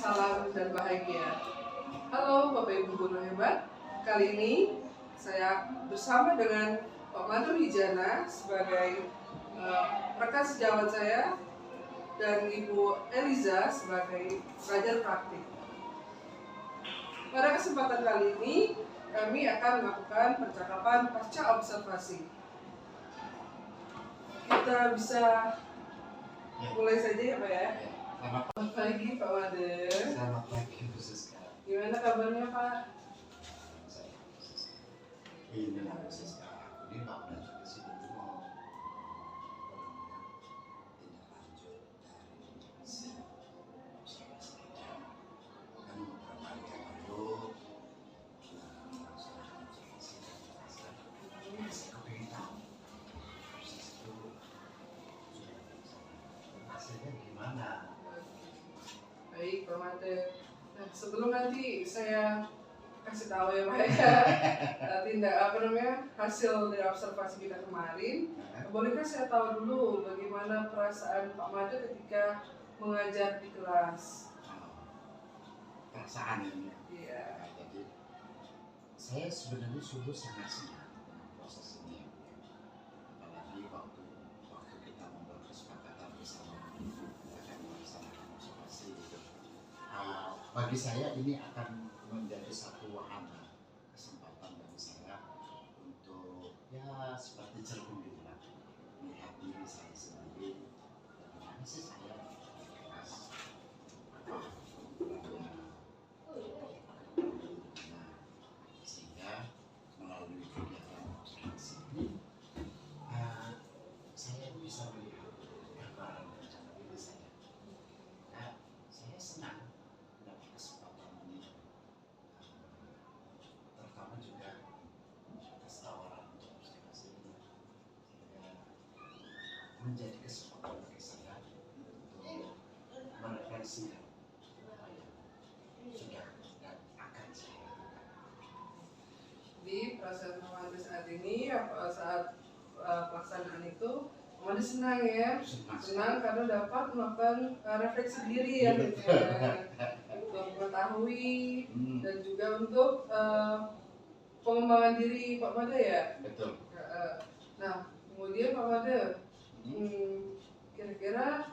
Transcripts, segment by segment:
salam dan bahagia. Halo Bapak Ibu guru hebat, kali ini saya bersama dengan Pak Madu Hijana sebagai rekan sejawat saya dan Ibu Eliza sebagai pelajar praktik. Pada kesempatan kali ini kami akan melakukan percakapan pasca observasi. Kita bisa mulai saja ya Pak ya. Selamat pagi Pak Made. Selamat pagi Bu Siska. Gimana kabarnya Pak? Ini lah Bu Siska. Ini Pak Made ke sini itu mau tindak lanjut dari hasil observasi kita. Kan beberapa hari yang lalu melaksanakan observasi dan terasa saya kepingin tahu proses itu sudah hasilnya gimana. Baik Pak Made. Nah, sebelum nanti saya kasih tahu ya Pak ya hasil dari observasi kita kemarin, bolehkah saya tahu dulu bagaimana perasaan Pak Made ketika mengajar di kelas? Perasaan ini. Iya. Jadi saya sebenarnya sungguh sangat senang dengan proses ini, apalagi waktu kita membuat kesepakatan bersama akan melaksanakan observasi itu. Bagi saya ini akan menjadi satu wahana kesempatan bagi saya untuk ya seperti cermin gitu lah, melihat diri saya sendiri bagaimana sih saya di kelas, apa kumpulannya, sehingga melalui kegiatan observasi ini saya bisa melihat gambaran rencana diri saya. Nah, saya senang mendapat kesempatan ini, terutama juga atas tawaran untuk observasi ini, sehingga menjadi kesempatan bagi saya untuk merefleksikan apa yang sudah dan akan saya lakukan. Di proses Pak Made saat ini, saat pelaksanaan itu, Pak Made senang ya? Senang karena dapat melakukan refleksi diri ya, gitu ya. Untuk mengetahui dan juga untuk pengembangan diri Pak Made ya. Betul. Nah, kemudian Pak Made, kira-kira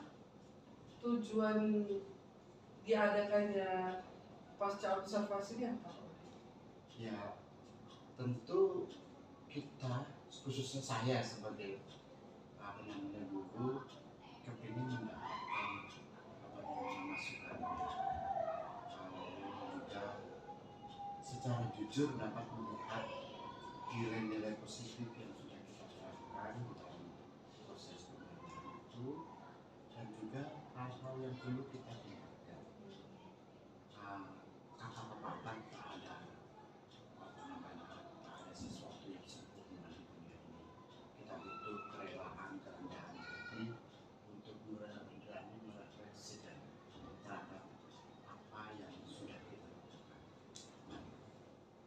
tujuan diadakannya pasca observasi ini apa? Ya, tentu kita, khususnya saya sebagai guru, kepingin mendapatkan masukan juga secara jujur dapat melihat nilai-nilai positif yang sudah kita lakukan dalam proses pembelajaran itu, dan juga hal-hal yang perlu kita tingkatkan. Kata pepatah tak ada sesuatu yang sempurna di dunia ini. Kita butuh kerelaan, kerendahan hati untuk berani merefleksi terhadap apa yang sudah kita lakukan. Nah,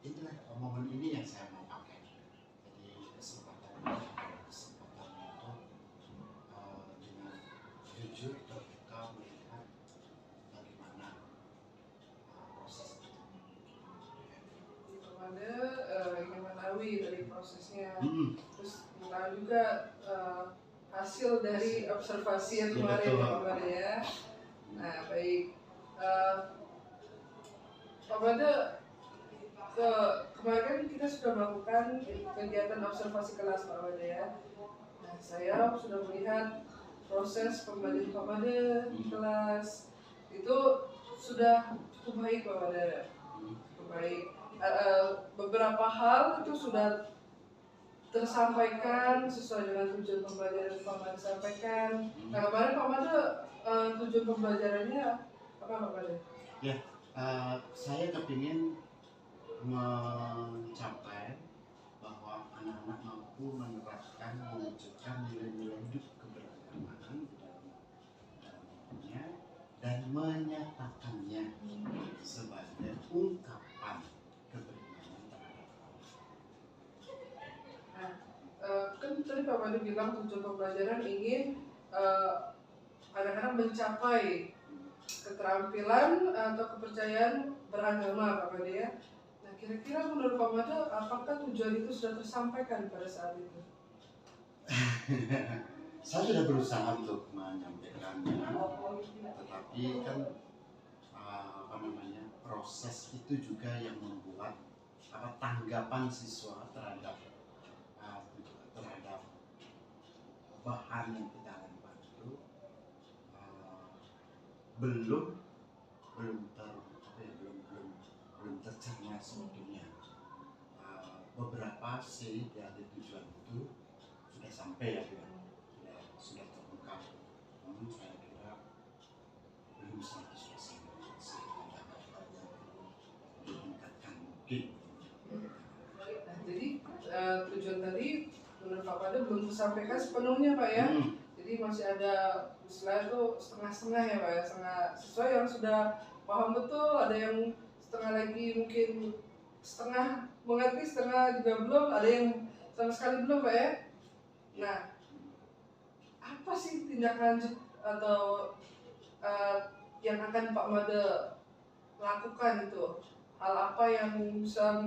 inilah momen ini yang saya mau pakai. Jadi kesempatan ini adalah kesempatan untuk dengan jujur terbuka melihat bagaimana proses itu. Pak Made ingin mengetahui dari prosesnya, terus mengetahui juga hasil dari observasi yang kemarin ya Pak Made ya. Nah baik, Pak Made, kemarin kan kita sudah melakukan kegiatan observasi kelas Pak Made ya. Nah, saya sudah melihat proses pembelajaran Pak Made di kelas itu sudah cukup baik Pak Made, cukup baik. Beberapa hal itu sudah tersampaikan sesuai dengan tujuan pembelajaran yang Pak Made sampaikan. Nah kemarin Pak Made tujuan pembelajarannya apa Pak Made? Ya, saya kepingin mencapai bahwa anak-anak mampu menerapkan, mewujudkan nilai-nilai hidup keberagamaan di dalam hidupnya dan menyatakannya sebagai ungkapan keberagaman terhadap Allah. Nah, kan tadi Pak Made bilang tujuan pembelajaran ingin anak-anak mencapai keterampilan atau kepercayaan beragama Pak Made ya. Nah kira-kira menurut Pak Made apakah tujuan itu sudah tersampaikan pada saat itu? Saya sudah berusaha untuk menyampaikannya, tetapi kan proses itu juga yang membuat tanggapan siswa terhadap terhadap bahan yang kita lempar itu belum belum ter apa ya, belum tercerna sebetulnya. Beberapa sih dari tujuan itu sudah sampai ya, sudah terungkap. Namun saya kira belum 100% ditingkatkan mungkin. Nah, jadi tujuan tadi menurut Pak Made belum tersampaikan sepenuhnya Pak ya. Jadi masih ada istilah itu setengah-setengah ya Pak ya, setengah siswa yang sudah paham betul, ada yang setengah lagi mungkin setengah mengerti, setengah juga belum, ada yang sama sekali belum Pak ya. Nah, apa sih tindak lanjut atau yang akan Pak Made lakukan itu? Hal apa yang bisa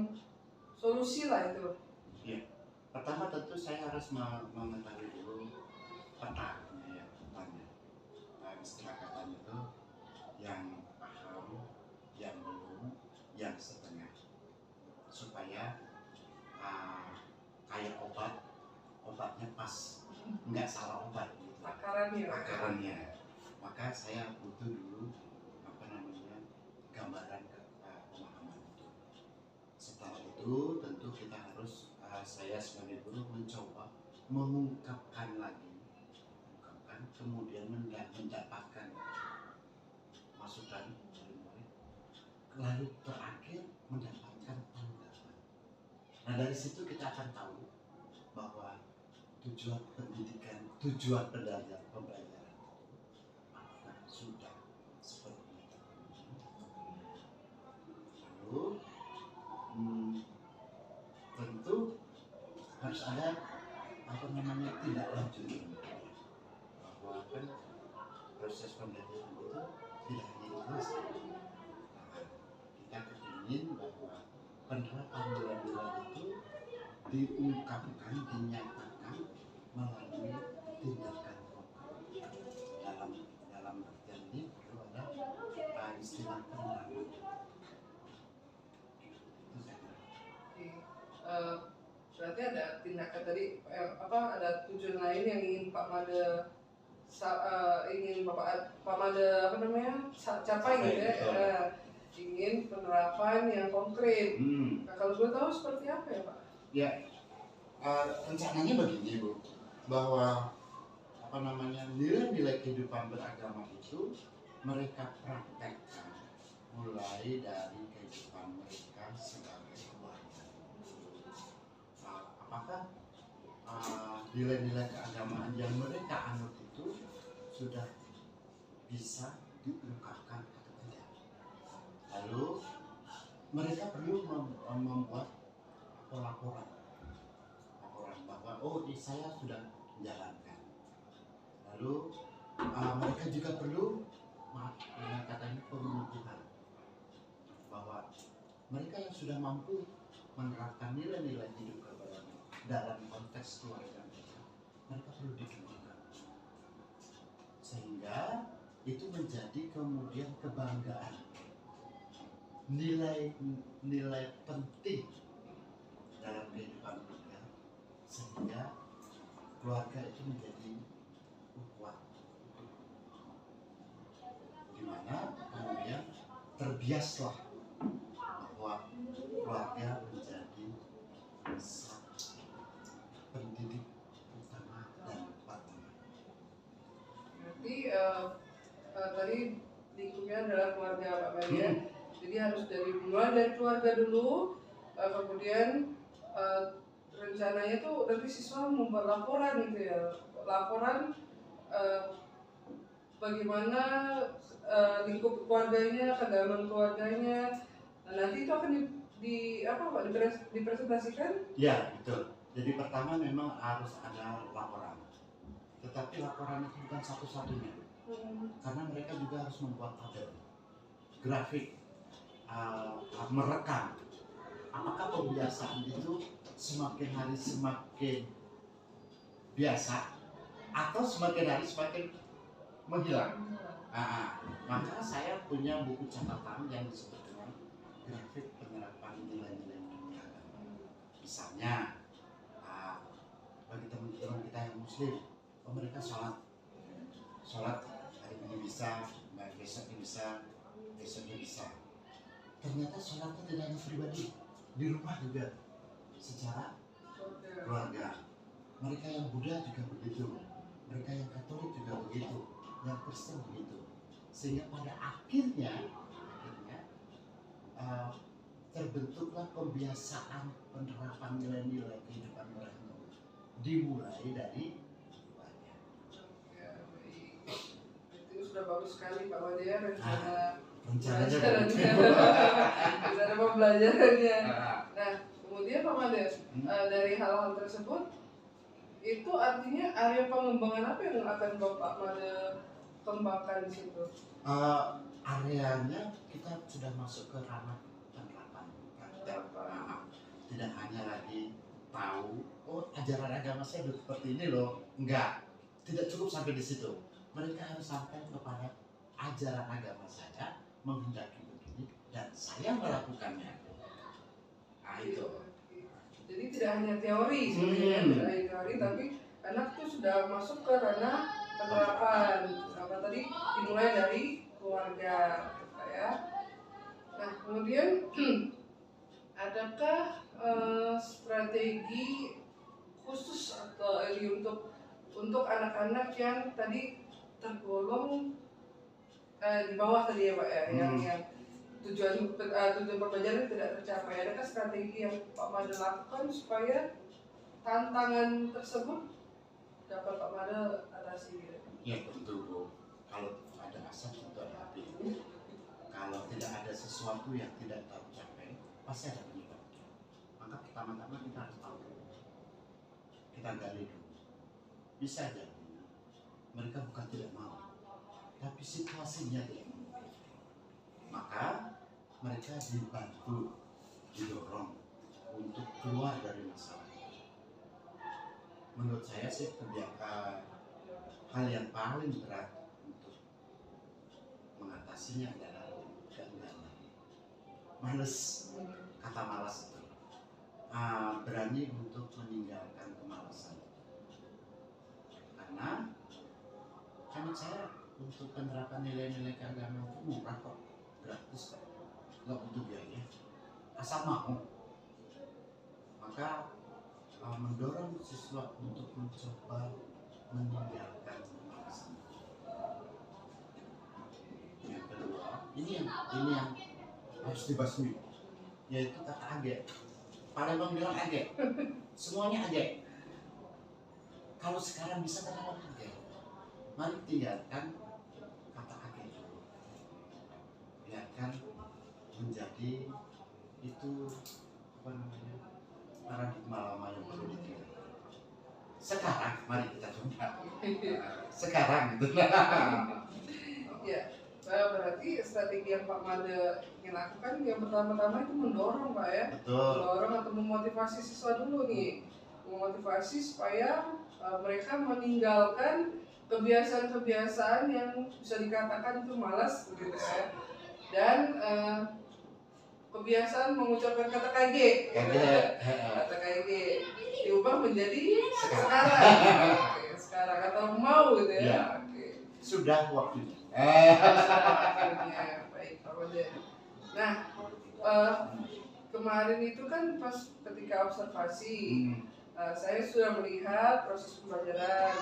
solusi lah itu? Ya, pertama tentu saya harus mengetahui dulu petanya ya, petanya. Istilah katanya itu yang paham, yang belum, yang setengah, supaya kayak obatnya pas, nggak salah obat gitu. Akarannya. Maka saya butuh dulu gambaran pemahaman itu. Setelah itu tentu kita harus saya sebagai guru mencoba mengungkapkan, kemudian mendapatkan masukan dari murid, lalu terakhir mendapatkan tanggapan. Nah dari situ kita akan tahu bahwa tujuan pendidikan, tujuan pembelajaran apakah sudah seperti itu. Lalu tentu harus ada tindak lanjut, bahwa kan proses pembelajaran itu tidak hanya itu. Kita ingin bahwa penerapan nilai-nilai itu diungkapkan, dinyatakan melalui tindakan konkret. Dalam artian ini perlu ada istilah penerapan. Berarti ada tindakan tadi ada tujuan lain yang ingin Pak Made ingin Pak Made capai gitu ya. Ingin penerapan yang konkret. Nah, kalau gue tahu seperti apa ya Pak? Ya, rencananya begini Bu, bahwa nilai-nilai kehidupan beragama itu mereka praktekkan mulai dari kehidupan mereka sebagai keluarga. Apakah nilai-nilai keagamaan yang mereka anut itu sudah bisa diungkapkan atau tidak? Lalu mereka perlu membuat laporan bahwa saya sudah menjalankan. Lalu mereka juga perlu pengukuhan bahwa mereka yang sudah mampu menerapkan nilai-nilai hidup keberagaman dalam konteks keluarga mereka perlu dikembangkan, sehingga itu menjadi kemudian kebanggaan, nilai penting dalam kehidupan keluarga, sehingga keluarga itu menjadi kuat, di mana kemudian terbiaslah bahwa keluarga menjadi pendidik utama dan patungan. Berarti tadi lingkupnya adalah keluarga Pak Made. Jadi harus mulai dari keluarga dulu, kemudian rencananya tuh nanti siswa membuat laporan gitu ya, laporan bagaimana lingkup keluarganya, keagamaan keluarganya. Nah, nanti itu akan dipresentasikan? Ya betul. Jadi pertama memang harus ada laporan, tetapi laporan itu bukan satu-satunya. karena mereka juga harus membuat tabel, grafik, merekam. Apakah kebiasaan itu semakin hari semakin biasa atau semakin hari semakin menghilang? Maka saya punya buku catatan yang disebut dengan grafik penerapan nilai-nilai agama. Misalnya, bagi teman-teman kita yang muslim, mereka sholat hari ini bisa, besoknya bisa. Ternyata sholatnya tidak hanya pribadi, di rumah juga, secara keluarga. Mereka yang Buddha juga begitu, mereka yang Katolik juga begitu, yang Kristen begitu. Sehingga pada akhirnya terbentuklah kebiasaan penerapan nilai-nilai kehidupan mereka, dimulai dari keluarga. Itu sudah bagus sekali Pak Wade ya, rencananya rencana pembelajarannya. Nah, kemudian Pak Wade, dari hal-hal tersebut itu artinya area pengembangan apa yang akan Bapak Made kembangkan di situ? Areanya kita sudah masuk ke ranah penerapan praktek. Tidak hanya lagi tahu, oh ajaran agama saya seperti ini loh, enggak, tidak cukup sampai di situ. Mereka harus sampai kepada ajaran agama saya menghendaki begini dan saya melakukannya. Itu. Jadi tidak hanya teori sebenarnya, tidak hanya teori, tapi anak itu sudah masuk ke ranah penerapan. Apa tadi dimulai dari keluarga, ya. Nah, kemudian adakah strategi khusus atau untuk anak-anak yang tadi tergolong di bawah tadi ya Pak ya, yang tujuan pembelajaran tidak tercapai? Adakah strategi yang Pak Made lakukan supaya tantangan tersebut dapat Pak Made atasi? Ya tentu Bu, kalau ada asap tentu ada api. Kalau tidak ada sesuatu yang tidak tercapai, pasti ada penyebab. Maka pertama-tama kita harus tahu, kita gali dulu. Bisa jadi mereka bukan tidak mau, tapi situasinya tidak memungkinkan. Maka mereka dibantu, didorong untuk keluar dari masalah. Menurut saya sih hal yang paling berat untuk mengatasinya adalah keengganan. Males, kata malas itu. Berani untuk meninggalkan kemalasan. Karena menurut saya untuk penerapan nilai-nilai keagamaan itu murah kok, gratis kok, nggak butuh biaya, asal mau. Maka mendorong siswa untuk mencoba meninggalkan kemalasan. Yang kedua, ini yang harus dibasmi, yaitu kata age. Palembang bilang age, semuanya age. Kalau sekarang bisa kenapa age? Mari tinggalkan kata age dulu. Biarkan menjadi itu paradigma lama yang perlu ditinggalkan. Sekarang mari kita coba. Sekarang gitu. Ya, berarti strategi yang Pak Made ingin lakukan yang pertama-tama itu mendorong Pak ya. Betul. Mendorong atau memotivasi siswa dulu nih. Memotivasi supaya mereka meninggalkan kebiasaan-kebiasaan yang bisa dikatakan itu malas begitu ya. Dan kebiasaan mengucapkan kata KG. Kata KG diubah menjadi sekarang atau mau gitu ya. Ya. Sudah waktunya. Baik, Pak Wade. Nah, kemarin itu kan pas ketika observasi, saya sudah melihat proses pembelajaran.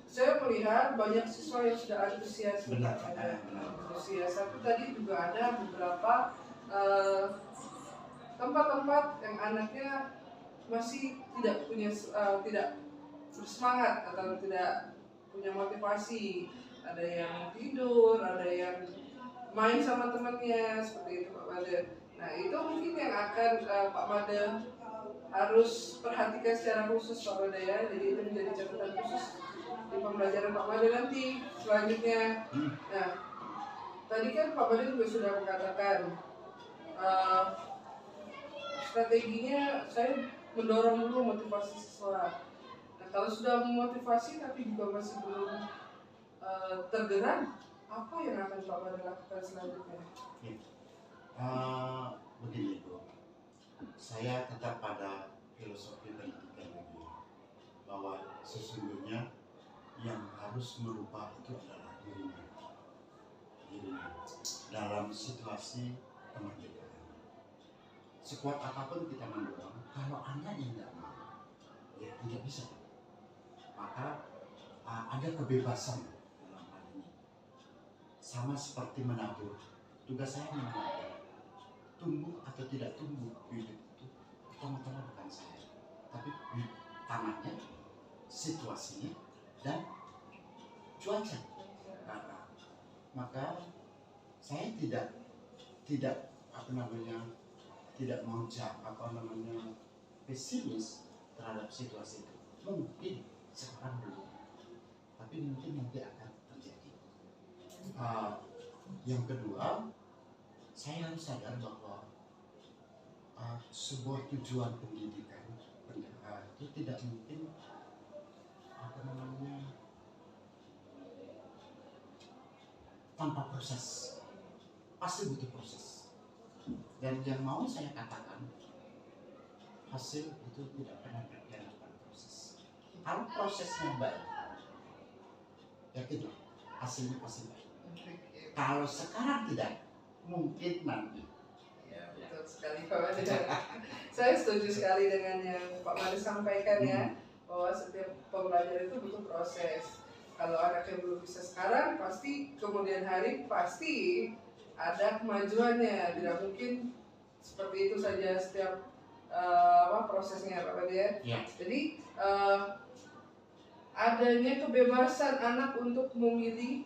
Saya melihat banyak siswa yang sudah antusias. Antusias. Tapi tadi juga ada beberapa tempat-tempat yang anaknya masih tidak bersemangat atau tidak punya motivasi. Ada yang tidur, ada yang main sama temannya, seperti itu Pak Made. Nah itu mungkin yang akan Pak Made harus perhatikan secara khusus Pak Made ya. Jadi itu menjadi catatan khusus di pembelajaran Pak Made nanti selanjutnya. Nah, tadi kan Pak Made juga sudah mengatakan strateginya saya mendorong dulu motivasi siswa. Nah, kalau sudah memotivasi tapi juga masih belum tergerak, apa yang akan Pak Made lakukan selanjutnya? Begini Bu, saya tetap pada filosofi pendidikan ini, bahwa sesungguhnya yang harus merubah itu adalah dirinya dalam situasi kemerdekaan. Sekuat apapun kita mendorong, kalau Anda yang tidak mau, ya tidak bisa. Maka ada kebebasan dalam hal ini. Sama seperti menabur. Tugas saya menabur. Tumbuh atau tidak tumbuh bibit itu pertama-tama bukan saya, tapi tanahnya, situasinya, dan cuaca. Maka saya tidak tidak mau pesimis terhadap situasi itu. Mungkin sekarang belum, tapi mungkin nanti akan terjadi. Yang kedua, saya harus sadar bahwa sebuah tujuan pendidikan itu tidak mungkin tanpa proses. Pasti butuh proses. Dan yang mau saya katakan, hasil itu tidak pernah berjalan tanpa proses. Kalau prosesnya baik, yakinlah hasilnya pasti baik. Kalau sekarang tidak, mungkin nanti. Ya, betul sekali Pak Made. Saya setuju sekali dengan yang Pak Made sampaikan ya, bahwa setiap pembelajaran itu butuh proses. Kalau anaknya belum bisa sekarang, pasti kemudian hari pasti ada kemajuannya. Tidak mungkin seperti itu saja setiap prosesnya Pak Made ya. Jadi adanya kebebasan anak untuk memilih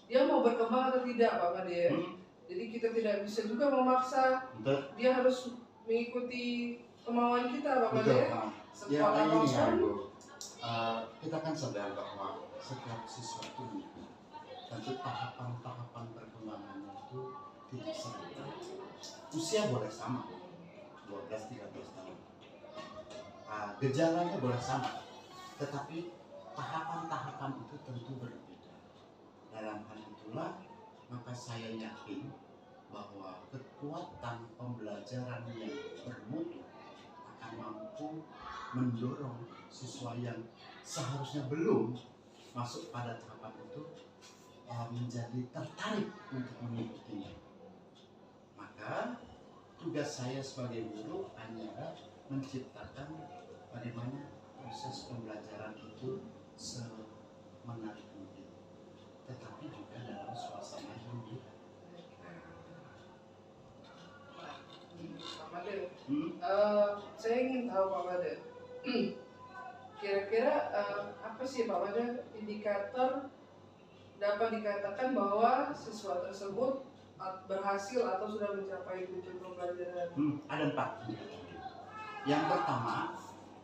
dia mau berkembang atau tidak Pak Made. Jadi kita tidak bisa juga memaksa. Dia harus mengikuti kemauan kita Pak Made. Ya, ini ya Bu, kita kan sadar bahwa setiap siswa itu tentu tahapan perkembangannya itu tidak sama. Usia boleh sama, 12-13 tahun. Gejalanya boleh sama, tetapi tahapan-tahapan itu tentu berbeda. Dalam hal itulah maka saya yakin bahwa kekuatan pembelajaran yang bermutu akan mampu mendorong siswa yang seharusnya belum masuk pada tahapan itu menjadi tertarik untuk mengikutinya. Maka tugas saya sebagai guru hanyalah menciptakan bagaimana proses pembelajaran itu semenarik mungkin, tetapi juga dalam suasana yang Pak Made, saya ingin tahu Pak Made, kira-kira apa sih Pak Made indikator dapat dikatakan bahwa siswa tersebut berhasil atau sudah mencapai tujuan pembelajaran? Ada 4 indikator. Yang pertama,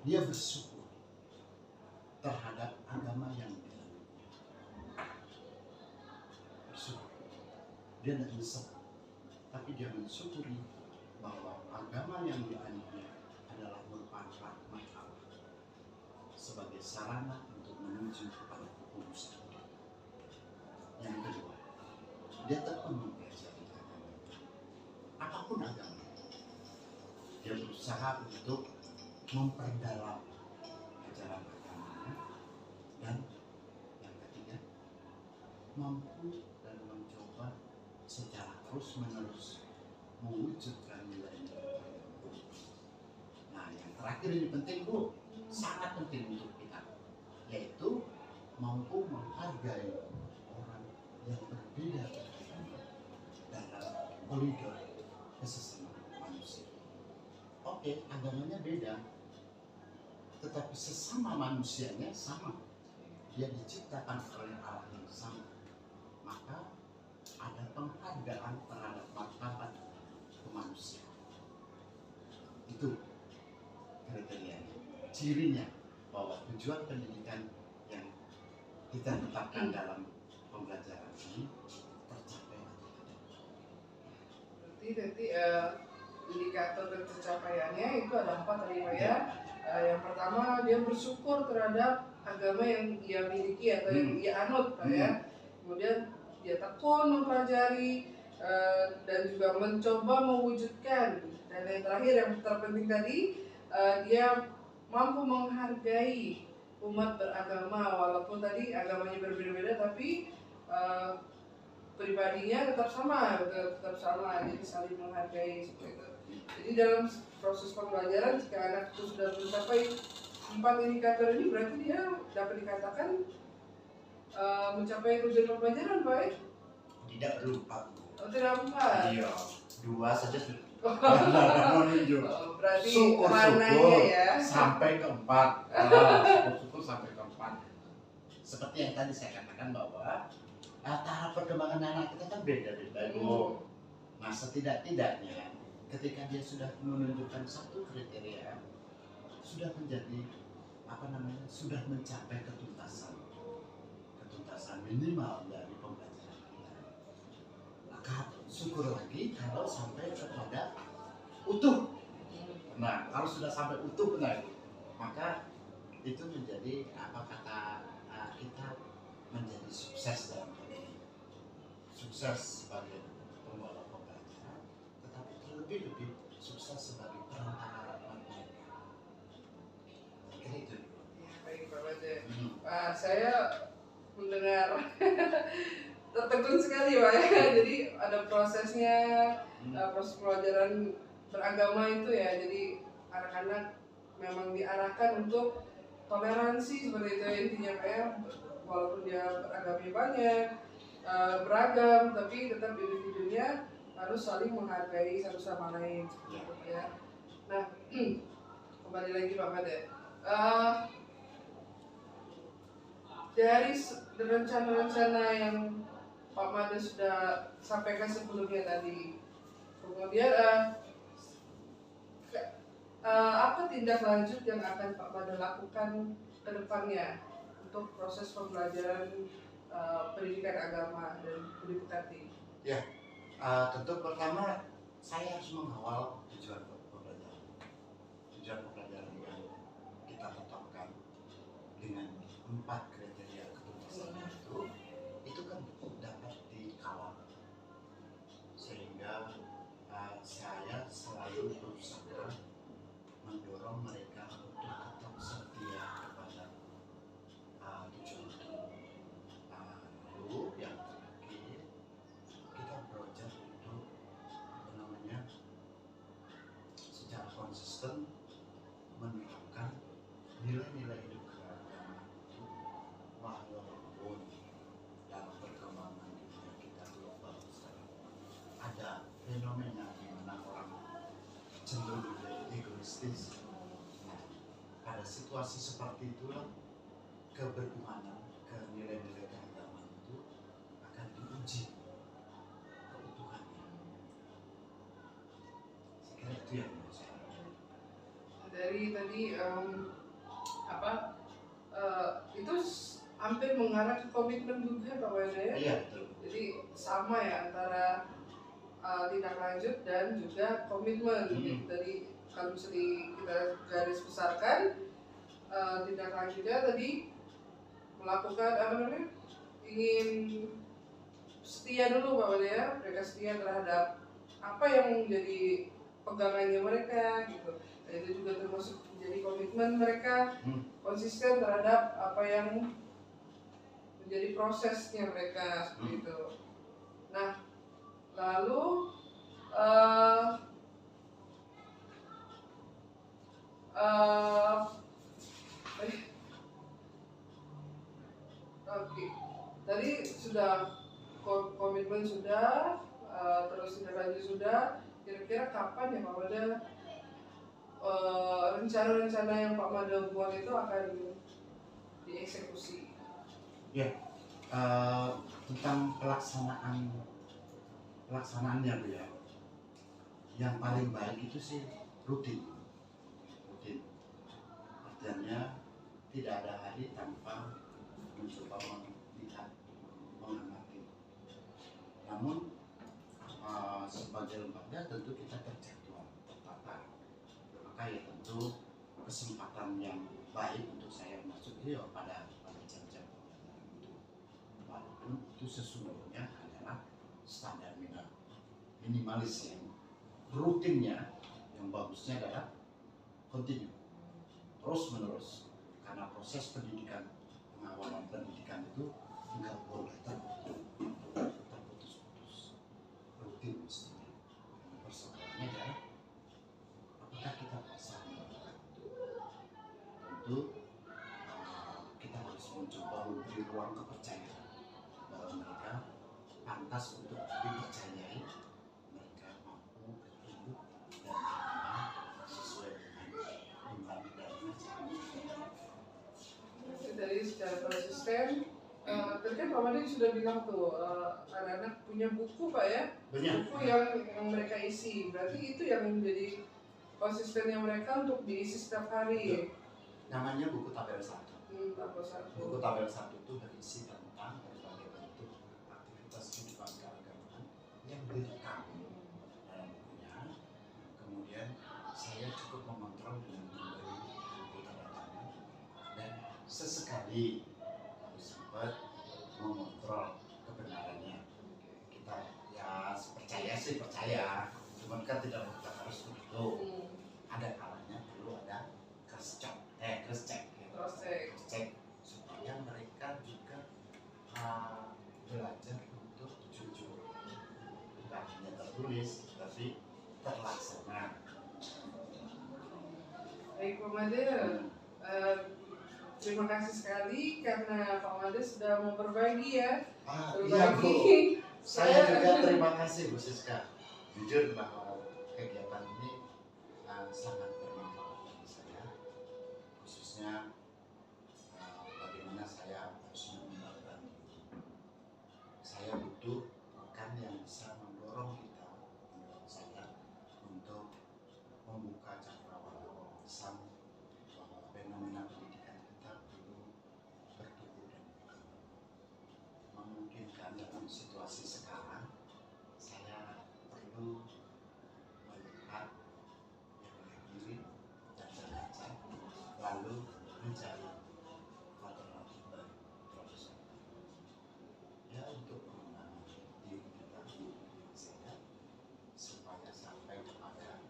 dia bersyukur terhadap agama yang dia bersyukur. Dia tidak menyesal, tapi dia mensyukuri bahwa agama yang dianutnya adalah merupakan rahmat Allah sebagai sarana untuk menuju kepada kekudusan. Yang kedua, dia tekun mempelajari agama, apapun agama. Dia berusaha untuk memperdalam ajaran agamanya, dan yang ketiga, mampu dan mencoba secara terus-menerus mewujudkan nilai-nilai agama. Nah, yang terakhir ini penting Bu, sangat penting untuk kita, yaitu mampu menghargai orang yang berbeda dalam koridor kesesamaan manusia. Oke, agamanya beda, tetapi sesama manusianya sama. Dia diciptakan oleh Allah yang sama. Maka ada penghargaan terhadap martabat kemanusiaan. Itu kriterianya, cirinya bahwa tujuan pendidikan yang kita tetapkan dalam pembelajaran ini tercapai atau tidak. Berarti nanti indikator tercapaiannya itu ada 4 tadi Pak ya. Yang pertama dia bersyukur terhadap agama yang ia miliki atau yang ia anut Pak ya. Kemudian dia tekun mempelajari dan juga mencoba mewujudkan, dan yang terakhir yang terpenting tadi dia mampu menghargai umat beragama walaupun tadi agamanya berbeda-beda tapi pribadinya tetap sama, jadi saling menghargai seperti itu. Jadi dalam proses pembelajaran jika anak itu sudah mencapai 4 indikator ini berarti dia dapat dikatakan mencapai tujuan pembelajaran baik. Tidak perlu 4. Oh, tidak 4. Iya, 2 saja sudah. Berarti syukur-syukur ya sampai ke 4. Syukur-syukur sampai ke 4. Seperti yang tadi saya katakan bahwa tahap perkembangan anak kita kan beda-beda. Nah, setidak-tidaknya ketika dia sudah menunjukkan satu kriteria, sudah menjadi sudah mencapai ketuntasan minimal dari pembelajaran kita. Maka syukur lagi kalau sampai kepada utuh. Nah, kalau sudah sampai utuh benar, maka itu menjadi kita menjadi sukses dalam sukses sebagai pembawa pembelajaran, tetapi terlebih sukses sebagai perantara mereka. Kira itu. Ya, baik Pak Baja. Saya mendengar tertegun sekali Pak ya. Jadi ada prosesnya, proses pelajaran beragama itu ya. Jadi anak-anak memang diarahkan untuk toleransi seperti itu intinya Pak ya. Walaupun dia beragamanya banyak, beragam, tapi tetap individunya harus saling menghargai satu sama lain gitu ya. Nah, kembali lagi Pak Made. Dari rencana-rencana yang Pak Made sudah sampaikan sebelumnya tadi, kemudian apa tindak lanjut yang akan Pak Made lakukan ke depannya untuk proses pembelajaran pendidikan agama dan pendidikan tinggi? Ya, tentu pertama saya harus mengawal tujuan pembelajaran yang kita tetapkan dengan 4 kriteria ketuntasan itu kan dapat dikawal, sehingga saya selalu berusaha mendorong mereka untuk tetap setia kepada tujuan itu. Lalu yang terakhir, kita belajar untuk secara konsisten menerapkan nilai-nilai hidup keagamaan itu, walaupun dalam perkembangan dunia kita global sekarang ada fenomena di mana orang cenderung egoistis. Nah, pada situasi seperti itulah keberimanan ke nilai-nilai keagamaan itu akan diuji keutuhannya. Saya kira itu yang menurut saya. Dari tadi itu hampir mengarah ke komitmen juga Pak Wende ya? Iya, betul. Jadi sama ya antara tindak lanjut dan juga komitmen. Jadi kalau bisa kita garis besarkan, tindak lanjutnya tadi melakukan ingin setia dulu Pak Wende ya, mereka setia terhadap apa yang menjadi pegangannya mereka gitu. Dan itu juga termasuk menjadi komitmen mereka konsisten terhadap apa yang menjadi prosesnya mereka seperti itu. Nah, lalu oke, tadi sudah komitmen sudah, terus tindak lanjut sudah. Kira-kira kapan ya Pak Made rencana-rencana yang Pak Made buat itu akan dieksekusi? Ya, tentang pelaksanaannya Bu ya. Yang paling baik itu sih rutin. artinya tidak ada hari tanpa mencoba melihat, mengamati. Namun sebagai lembaga tentu kita terjadwal, tertata. Maka ya tentu kesempatan yang baik untuk saya masuk ya pada jam-jam pembelajaran itu. Walaupun itu sesungguhnya adalah standar minimalis yang rutinnya, yang bagusnya adalah kontinu, terus menerus. Karena proses pendidikan, pengawalan pendidikan itu nggak boleh terputus-putus, rutin mestinya. Persoalannya adalah apakah kita bisa melakukan itu? Tentu kita harus mencoba memberi ruang kepercayaan bahwa mereka pantas untuk dipercayai, mereka mampu bertumbuh dan berkembang sesuai dengan iman dan Dari secara konsisten, tadi kan Pak Made sudah bilang tuh anak-anak punya buku Pak ya, banyak. Buku yang mereka isi, berarti itu yang menjadi konsistennya mereka untuk diisi setiap hari. Namanya buku tabel 1. Tabel 1. Buku tabel 1 itu berisi tentang berbagai bentuk aktivitas kehidupan keagamaan yang direkam dalam bukunya. Kemudian saya cukup mengontrol dengan memberi buku tanda tangan, dan sesekali sempat mengontrol kebenarannya. Kita ya percaya sih percaya, cuman kan tidak harus begitu. Ada kalanya perlu ada cross check supaya mereka juga belajar untuk jujur, bukan hanya tertulis tapi terlaksana. Baik Pak Made, terima kasih sekali karena Pak Made sudah mau berbagi ya. Iya Bu, saya juga terima kasih Bu Siska. Jujur bahwa kegiatan ini sangat bermanfaat bagi saya, khususnya bagaimana saya harus mengembangkan diri. Saya butuh rekan yang bisa mendorong kita, mendorong saya untuk membuka cakrawala wawasan bahwa fenomena pendidikan kita perlu bertumbuh dan berkembang. Memungkinkan dalam situasi sekarang saya perlu melihat diri dan berkaca, lalu mencari alternatif baru, terobosan ya untuk pengembangan diri kita, diri saya, supaya sampai kepada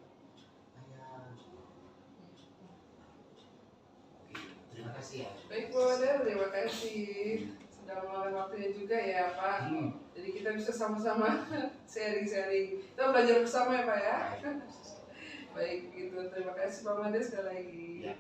terima kasih ya. Baik Pak Made, terima kasih sudah meluangkan waktunya juga ya Pak. Jadi kita bisa sama-sama sharing-sharing. Kita belajar bersama ya Pak ya. Baik, gitu. Terima kasih Pak Made sekali lagi. Ya.